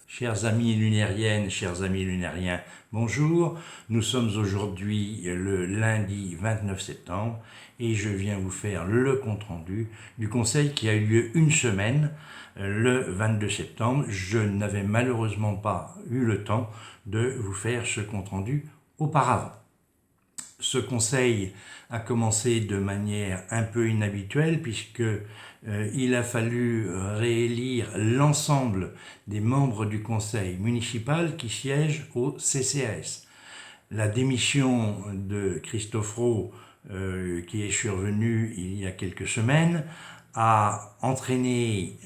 Chers amis lunériennes, chers amis lunériens, bonjour. Nous sommes aujourd'hui le lundi 29 septembre et je viens vous faire le compte-rendu du conseil qui a eu lieu une semaine, le 22 septembre. Je n'avais malheureusement pas eu le temps de vous faire ce compte-rendu auparavant. Ce conseil a commencé de manière un peu inhabituelle puisque il a fallu réélire l'ensemble des membres du conseil municipal qui siègent au CCAS. La démission de Christophe Roux, qui est survenue il y a quelques semaines, a entraîné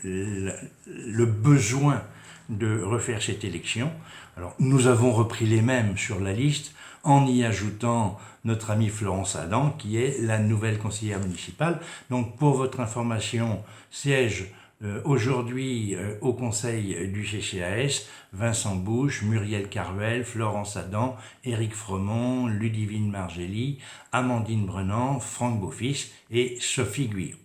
le besoin de refaire cette élection. Alors, nous avons repris les mêmes sur la liste en y ajoutant notre amie Florence Adam, qui est la nouvelle conseillère municipale. Donc, pour votre information, siège aujourd'hui au conseil du CCAS Vincent Bouche, Muriel Carvel, Florence Adam, Éric Fromont, Ludivine Margelly, Amandine Brennan, Franck Beaufils et Sophie Guir.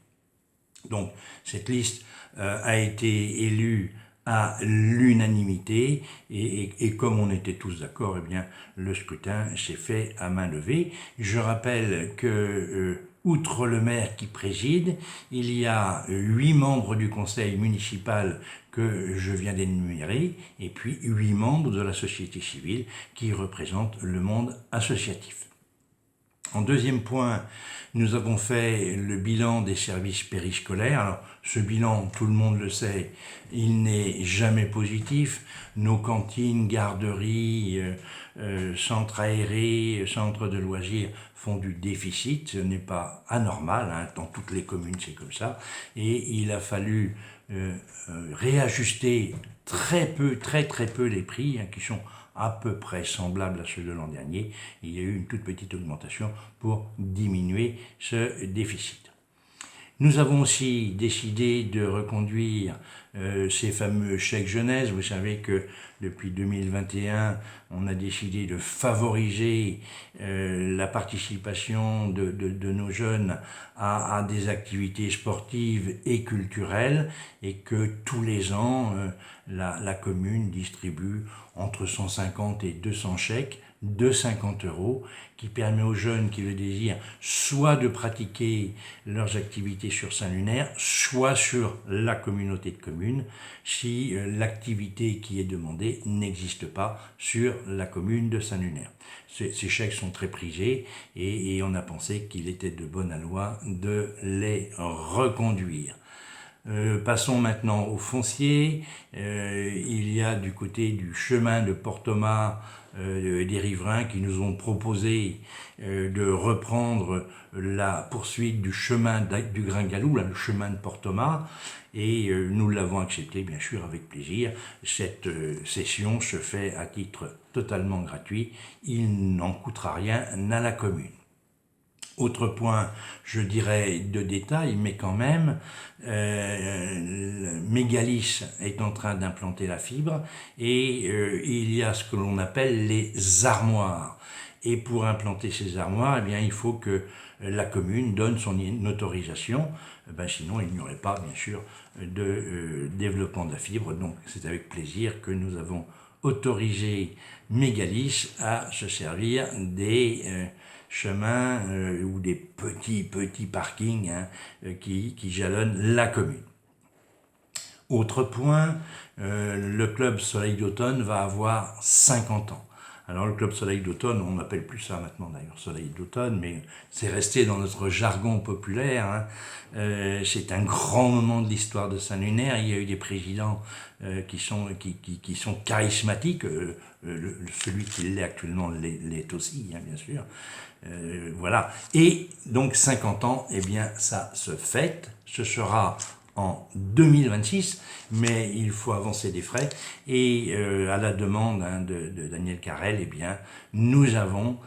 Donc, cette liste a été élue à l'unanimité et comme on était tous d'accord, eh bien, le scrutin s'est fait à main levée. Je rappelle que, outre le maire qui préside, il y a 8 membres du conseil municipal que je viens d'énumérer et puis 8 membres de la société civile qui représentent le monde associatif. En deuxième point, nous avons fait le bilan des services périscolaires. Alors, ce bilan, tout le monde le sait, il n'est jamais positif. Nos cantines, garderies, centres aérés, centres de loisirs font du déficit. Ce n'est pas anormal, hein, dans toutes les communes c'est comme ça. Et il a fallu réajuster très peu les prix, hein, qui sont à peu près semblables à ceux de l'an dernier. Il y a eu une toute petite augmentation pour diminuer ce déficit. Nous avons aussi décidé de reconduire ces fameux chèques jeunesse. Vous savez que depuis 2021, on a décidé de favoriser la participation de nos jeunes à des activités sportives et culturelles et que tous les ans, la commune distribue entre 150 et 200 chèques de 50 € qui permet aux jeunes qui le désirent soit de pratiquer leurs activités sur Saint-Lunaire, soit sur la communauté de communes si l'activité qui est demandée n'existe pas sur la commune de Saint-Lunaire. Ces chèques sont très prisés et on a pensé qu'il était de bonne loi de les reconduire. Passons maintenant au foncier. Il y a du côté du chemin de Port-Thomas des riverains qui nous ont proposé de reprendre la poursuite du chemin du Gringalou, le chemin de Port-Thomas, et nous l'avons accepté bien sûr avec plaisir. Cette cession se fait à titre totalement gratuit, il n'en coûtera rien à la commune. Autre point, je dirais de détail, mais quand même, Mégalis est en train d'implanter la fibre et il y a ce que l'on appelle les armoires. Et pour implanter ces armoires, eh bien, il faut que la commune donne son autorisation, sinon il n'y aurait pas, bien sûr, de développement de la fibre. Donc c'est avec plaisir que nous avons autorisé Mégalis à se servir des chemins ou des petits parkings, hein, qui jalonnent la commune. Autre point, le club Soleil d'Automne va avoir 50 ans. Alors le club Soleil d'Automne, on n'appelle plus ça maintenant d'ailleurs Soleil d'Automne, mais c'est resté dans notre jargon populaire, hein. C'est un grand moment de l'histoire de Saint-Lunaire. Il y a eu des présidents qui sont charismatiques. Celui qui l'est actuellement l'est aussi, hein, bien sûr. Voilà. Et donc 50 ans, eh bien ça se fête. Ce sera en 2026, mais il faut avancer des frais. Et à la demande, hein, de Daniel Carrel, eh bien, nous avons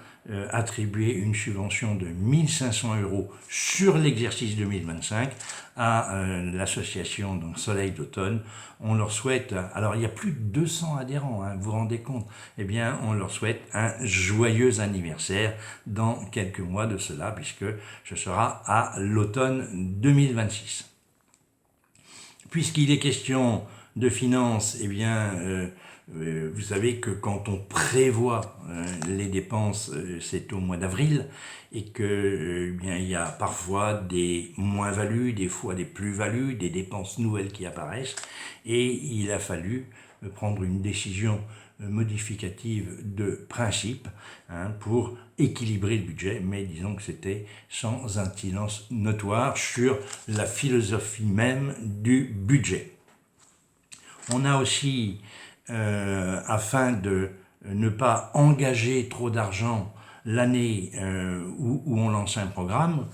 attribué une subvention de 1 500 € sur l'exercice 2025 à l'association donc Soleil d'Automne. On leur souhaite, alors il y a plus de 200 adhérents, hein, vous vous rendez compte, eh bien on leur souhaite un joyeux anniversaire dans quelques mois de cela, puisque ce sera à l'automne 2026. Puisqu'il est question de finances, eh bien, vous savez que quand on prévoit les dépenses, c'est au mois d'avril, et que eh bien, il y a parfois des moins-values, des fois des plus-values, des dépenses nouvelles qui apparaissent, et il a fallu prendre une décision modificative de principe pour équilibrer le budget, mais disons que c'était sans incidence notoire sur la philosophie même du budget. On a aussi, afin de ne pas engager trop d'argent l'année où on lance un programme,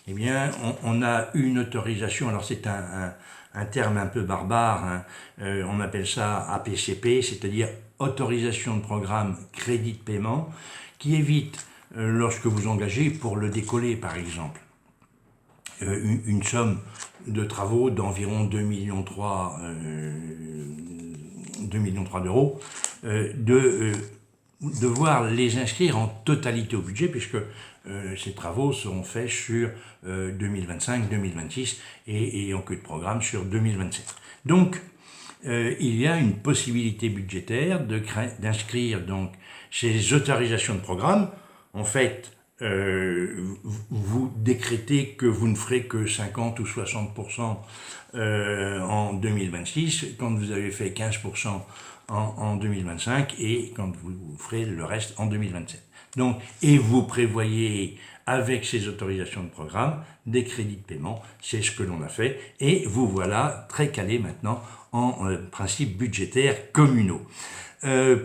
eh bien, on a une autorisation, alors c'est un terme un peu barbare, on appelle ça APCP, c'est-à-dire autorisation de programme crédit de paiement, qui évite, lorsque vous engagez pour le décoller par exemple, une somme de travaux d'environ 2,3 millions d'euros, de devoir les inscrire en totalité au budget, puisque ces travaux seront faits sur 2025, 2026 et en queue de programme sur 2027. Donc, il y a une possibilité budgétaire d'inscrire donc ces autorisations de programme. En fait, vous décrétez que vous ne ferez que 50 ou 60% en 2026, quand vous avez fait 15% en 2025 et quand vous ferez le reste en 2027. Donc, et vous prévoyez avec ces autorisations de programme des crédits de paiement, c'est ce que l'on a fait, et vous voilà très calé maintenant en principes budgétaires communaux.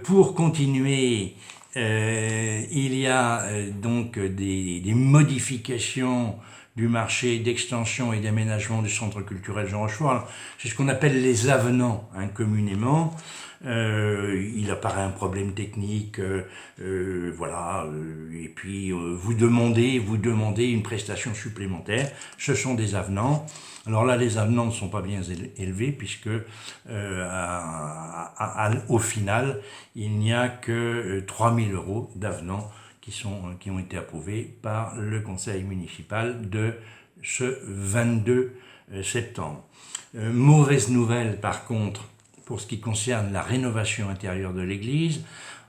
Pour continuer, il y a donc des modifications du marché d'extension et d'aménagement du centre culturel Jean Rochefort. C'est ce qu'on appelle les avenants, communément. Il apparaît un problème technique, voilà, et puis vous demandez une prestation supplémentaire. Ce sont des avenants. Alors là, les avenants ne sont pas bien élevés puisque au final, il n'y a que 3 000 € d'avenants qui ont été approuvés par le conseil municipal de ce 22 septembre. Mauvaise nouvelle par contre, pour ce qui concerne la rénovation intérieure de l'église.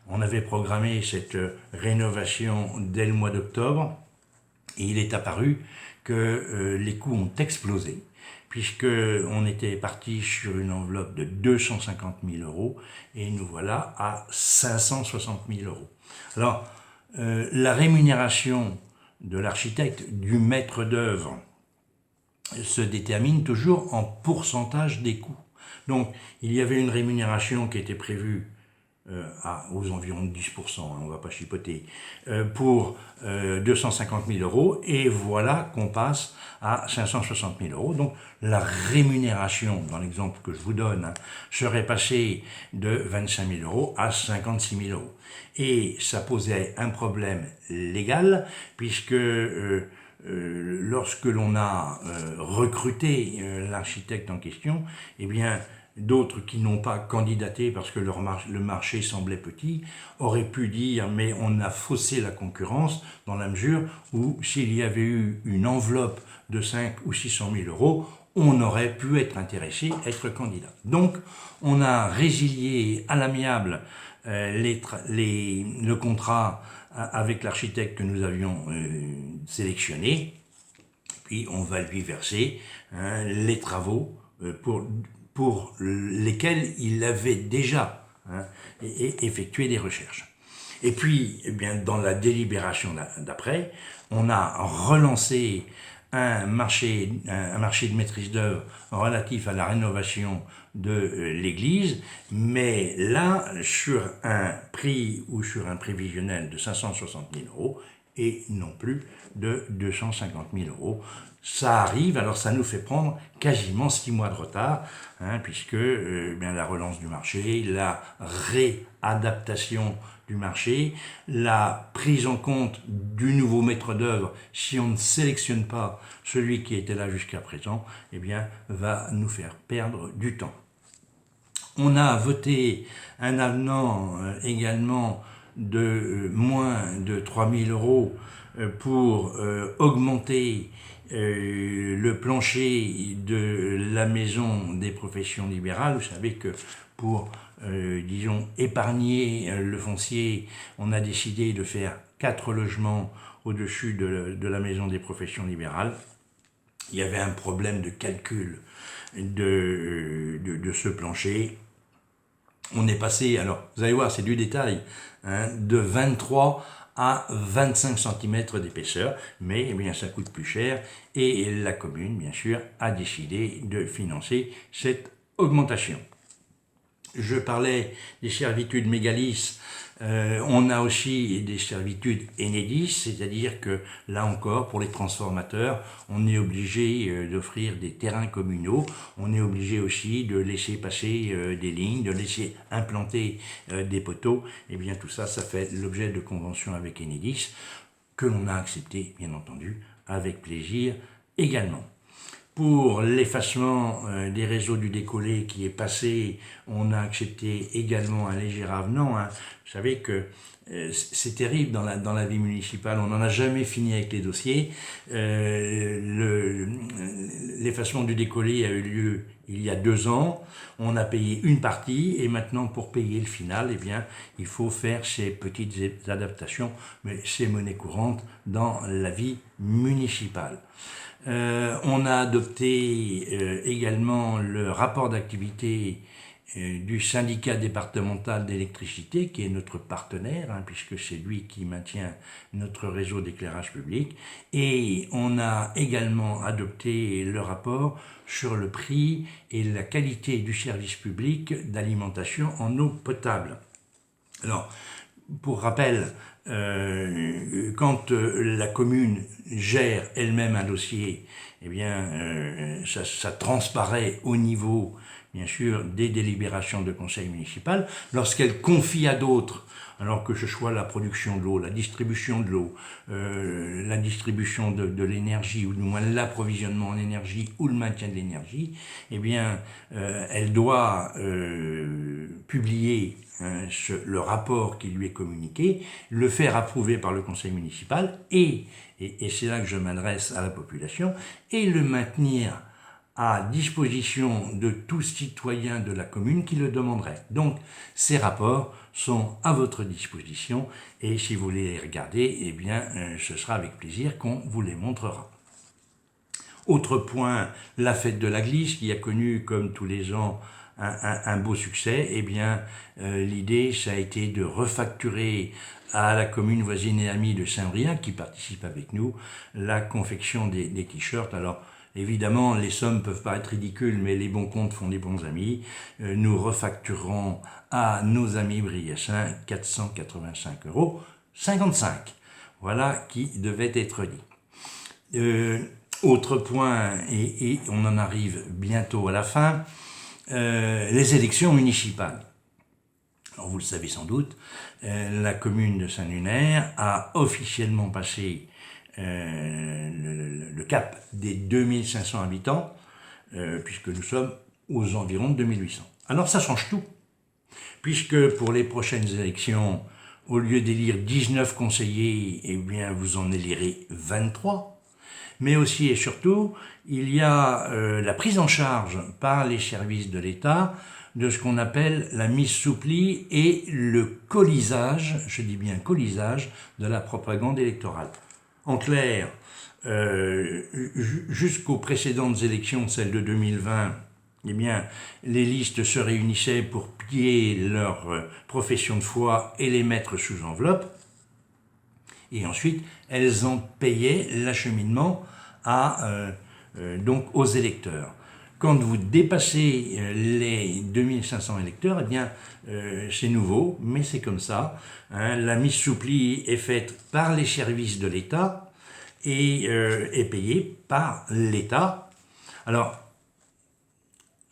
On avait programmé cette rénovation dès le mois d'octobre et il est apparu que les coûts ont explosé puisqu'on était parti sur une enveloppe de 250 000 € et nous voilà à 560 000 €. Alors, la rémunération de l'architecte, du maître d'œuvre, se détermine toujours en pourcentage des coûts. Donc, il y avait une rémunération qui était prévue aux environs de 10%, on ne va pas chipoter, pour 250 000 €, et voilà qu'on passe à 560 000 €. Donc, la rémunération, dans l'exemple que je vous donne, serait passée de 25 000 € à 56 000 €. Et ça posait un problème légal, puisque lorsque l'on a recruté l'architecte en question, eh bien, d'autres qui n'ont pas candidaté parce que le marché semblait petit, auraient pu dire mais on a faussé la concurrence dans la mesure où s'il y avait eu une enveloppe de 5 ou 600 000 €, on aurait pu être intéressé, être candidat. Donc on a résilié à l'amiable le contrat avec l'architecte que nous avions sélectionné, puis on va lui verser les travaux pour lesquels il avait déjà effectué des recherches. Et puis, eh bien, dans la délibération d'après, on a relancé un marché de maîtrise d'œuvre relatif à la rénovation de l'église, mais là, sur un prix ou sur un prévisionnel de 560 000 € et non plus de 250 000 €. Ça arrive, alors ça nous fait prendre quasiment 6 mois de retard, puisque bien, la relance du marché, la réadaptation du marché, la prise en compte du nouveau maître d'œuvre, si on ne sélectionne pas celui qui était là jusqu'à présent, eh bien, va nous faire perdre du temps. On a voté un avenant également de moins de 3 000 € pour augmenter le plancher de la maison des professions libérales. Vous savez que pour, disons, épargner le foncier, on a décidé de faire 4 logements au-dessus de la maison des professions libérales. Il y avait un problème de calcul de ce plancher. On est passé, alors vous allez voir, c'est du détail, hein, de 23 à 25 cm d'épaisseur, mais eh bien, ça coûte plus cher et la commune, bien sûr, a décidé de financer cette augmentation. Je parlais des servitudes Mégalis, on a aussi des servitudes Enedis, c'est-à-dire que là encore, pour les transformateurs, on est obligé d'offrir des terrains communaux, on est obligé aussi de laisser passer des lignes, de laisser implanter des poteaux, et bien tout ça, ça fait l'objet de conventions avec Enedis, que l'on a accepté, bien entendu, avec plaisir également. Pour l'effacement des réseaux du décollé qui est passé, on a accepté également un léger avenant. Hein. Vous savez que c'est terrible dans la vie municipale, on n'en a jamais fini avec les dossiers. L'effacement du décollé a eu lieu il y a 2 ans, on a payé une partie et maintenant pour payer le final, eh bien, il faut faire ces petites adaptations, mais c'est monnaie courante dans la vie municipale. On a adopté également le rapport d'activité du syndicat départemental d'électricité, qui est notre partenaire, hein, puisque c'est lui qui maintient notre réseau d'éclairage public. Et on a également adopté le rapport sur le prix et la qualité du service public d'alimentation en eau potable. Alors, pour rappel, quand la commune gère elle-même un dossier, eh bien, ça transparaît au niveau, bien sûr, des délibérations de conseil municipal. Lorsqu'elle confie à d'autres, alors que ce soit la production de l'eau, la distribution de l'eau, la distribution de l'énergie, ou du moins l'approvisionnement en énergie ou le maintien de l'énergie, eh bien, elle doit publier le rapport qui lui est communiqué, le faire approuver par le conseil municipal et c'est là que je m'adresse à la population, et le maintenir à disposition de tout citoyen de la commune qui le demanderait. Donc, ces rapports sont à votre disposition et si vous voulez les regarder, eh bien, ce sera avec plaisir qu'on vous les montrera. Autre point, la fête de la Glisse, qui a connu, comme tous les ans, un beau succès. Eh bien, l'idée, ça a été de refacturer à la commune voisine et amie de Saint-Briac, qui participe avec nous, la confection des t-shirts. Alors, évidemment, les sommes peuvent paraître ridicules, mais les bons comptes font des bons amis. Nous refacturerons à nos amis briassins 485,55 €. Voilà qui devait être dit. Autre point, et on en arrive bientôt à la fin, les élections municipales. Alors vous le savez sans doute, la commune de Saint-Lunaire a officiellement passé le cap des 2500 habitants, puisque nous sommes aux environs de 2800. Alors ça change tout, puisque pour les prochaines élections, au lieu d'élire 19 conseillers, eh bien vous en élirez 23. Mais aussi et surtout, il y a la prise en charge par les services de l'État de ce qu'on appelle la mise sous pli et le colisage, je dis bien colisage, de la propagande électorale. En clair, jusqu'aux précédentes élections, celles de 2020, eh bien, les listes se réunissaient pour piller leur profession de foi et les mettre sous enveloppe. Et ensuite, elles en payaient l'acheminement donc aux électeurs. Quand vous dépassez les 2500 électeurs, eh bien, c'est nouveau, mais c'est comme ça. Hein, la mise sous pli est faite par les services de l'État et est payée par l'État. Alors,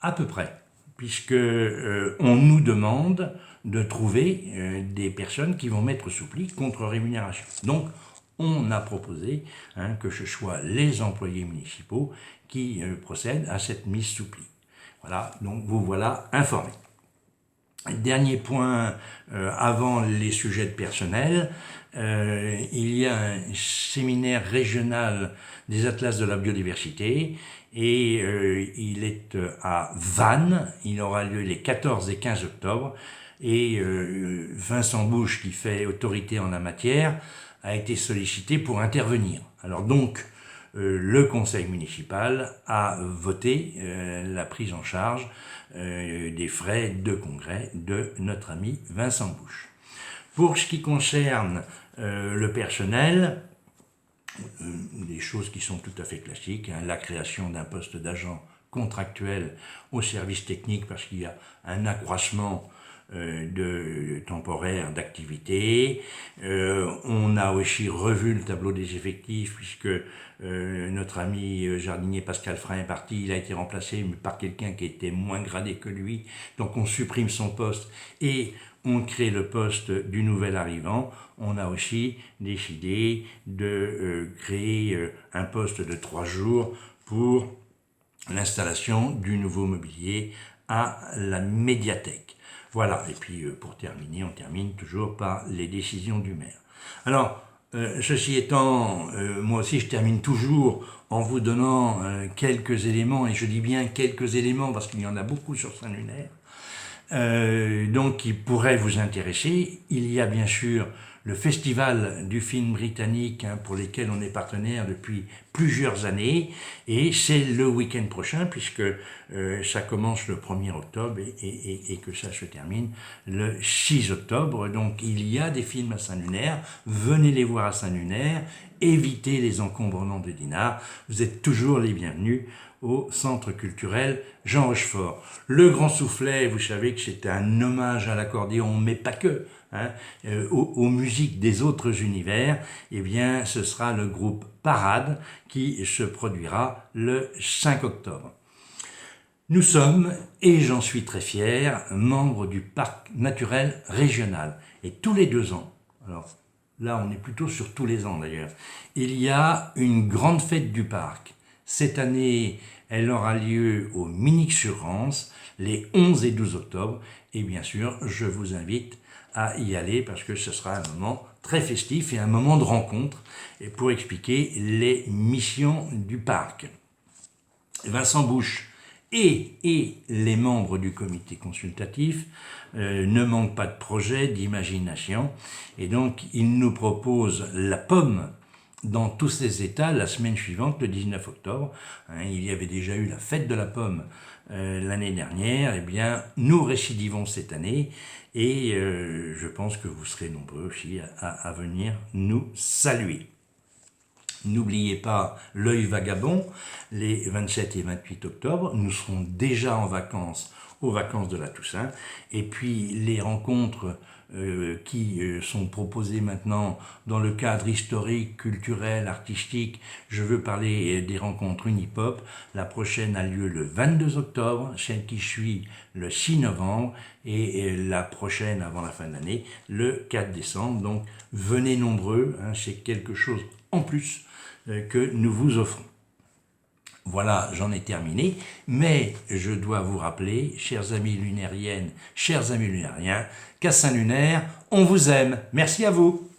à peu près, puisque on nous demande de trouver des personnes qui vont mettre sous pli contre rémunération. Donc, on a proposé que ce soit les employés municipaux qui procèdent à cette mise sous pli. Voilà, donc vous voilà informés. Dernier point, avant les sujets de personnel, il y a un séminaire régional des atlas de la biodiversité et il est à Vannes, il aura lieu les 14 et 15 octobre et Vincent Bouche, qui fait autorité en la matière, a été sollicité pour intervenir. Alors donc, le conseil municipal a voté la prise en charge des frais de congrès de notre ami Vincent Bouche. Pour ce qui concerne le personnel, des choses qui sont tout à fait classiques, hein, la création d'un poste d'agent contractuel au service technique parce qu'il y a un accroissement temporaire d'activité. On a aussi revu le tableau des effectifs puisque notre ami jardinier Pascal Frein est parti, il a été remplacé par quelqu'un qui était moins gradé que lui, donc on supprime son poste et on crée le poste du nouvel arrivant. On a aussi décidé de créer un poste de 3 jours pour l'installation du nouveau mobilier à la médiathèque. Voilà, et puis pour terminer, on termine toujours par les décisions du maire. Alors, ceci étant, moi aussi je termine toujours en vous donnant quelques éléments, et je dis bien quelques éléments parce qu'il y en a beaucoup sur Saint-Lunaire, donc qui pourraient vous intéresser. Il y a bien sûr le festival du film britannique pour lequel on est partenaire depuis plusieurs années et c'est le week-end prochain puisque ça commence le 1er octobre et que ça se termine le 6 octobre. Donc il y a des films à Saint-Lunaire, venez les voir à Saint-Lunaire, évitez les encombrements de Dinard, vous êtes toujours les bienvenus au Centre culturel Jean Rochefort. Le Grand Soufflet, vous savez que c'est un hommage à l'accordéon, mais pas que, aux musiques des autres univers. Eh bien, ce sera le groupe Parade qui se produira le 5 octobre. Nous sommes, et j'en suis très fier, membres du parc naturel régional. Et tous les 2 ans, alors là on est plutôt sur tous les ans d'ailleurs, il y a une grande fête du parc. Cette année, elle aura lieu au Minix-sur-Rance, les 11 et 12 octobre. Et bien sûr, je vous invite à y aller parce que ce sera un moment très festif et un moment de rencontre pour expliquer les missions du parc. Vincent Bouche et les membres du comité consultatif ne manquent pas de projets, d'imagination. Et donc, ils nous proposent la pomme dans tous ces états la semaine suivante, le 19 octobre. Il y avait déjà eu la fête de la pomme l'année dernière. Eh bien, nous récidivons cette année et je pense que vous serez nombreux aussi à venir nous saluer. N'oubliez pas l'œil vagabond, les 27 et 28 octobre. Nous serons déjà en vacances, aux vacances de la Toussaint. Et puis les rencontres qui sont proposées maintenant dans le cadre historique, culturel, artistique. Je veux parler des rencontres Unipop. La prochaine a lieu le 22 octobre, celle qui suit le 6 novembre et la prochaine avant la fin de l'année, le 4 décembre. Donc venez nombreux, c'est quelque chose en plus que nous vous offrons. Voilà, j'en ai terminé, mais je dois vous rappeler, chers amis lunériennes, chers amis lunériens, qu'à Saint-Lunaire, on vous aime. Merci à vous.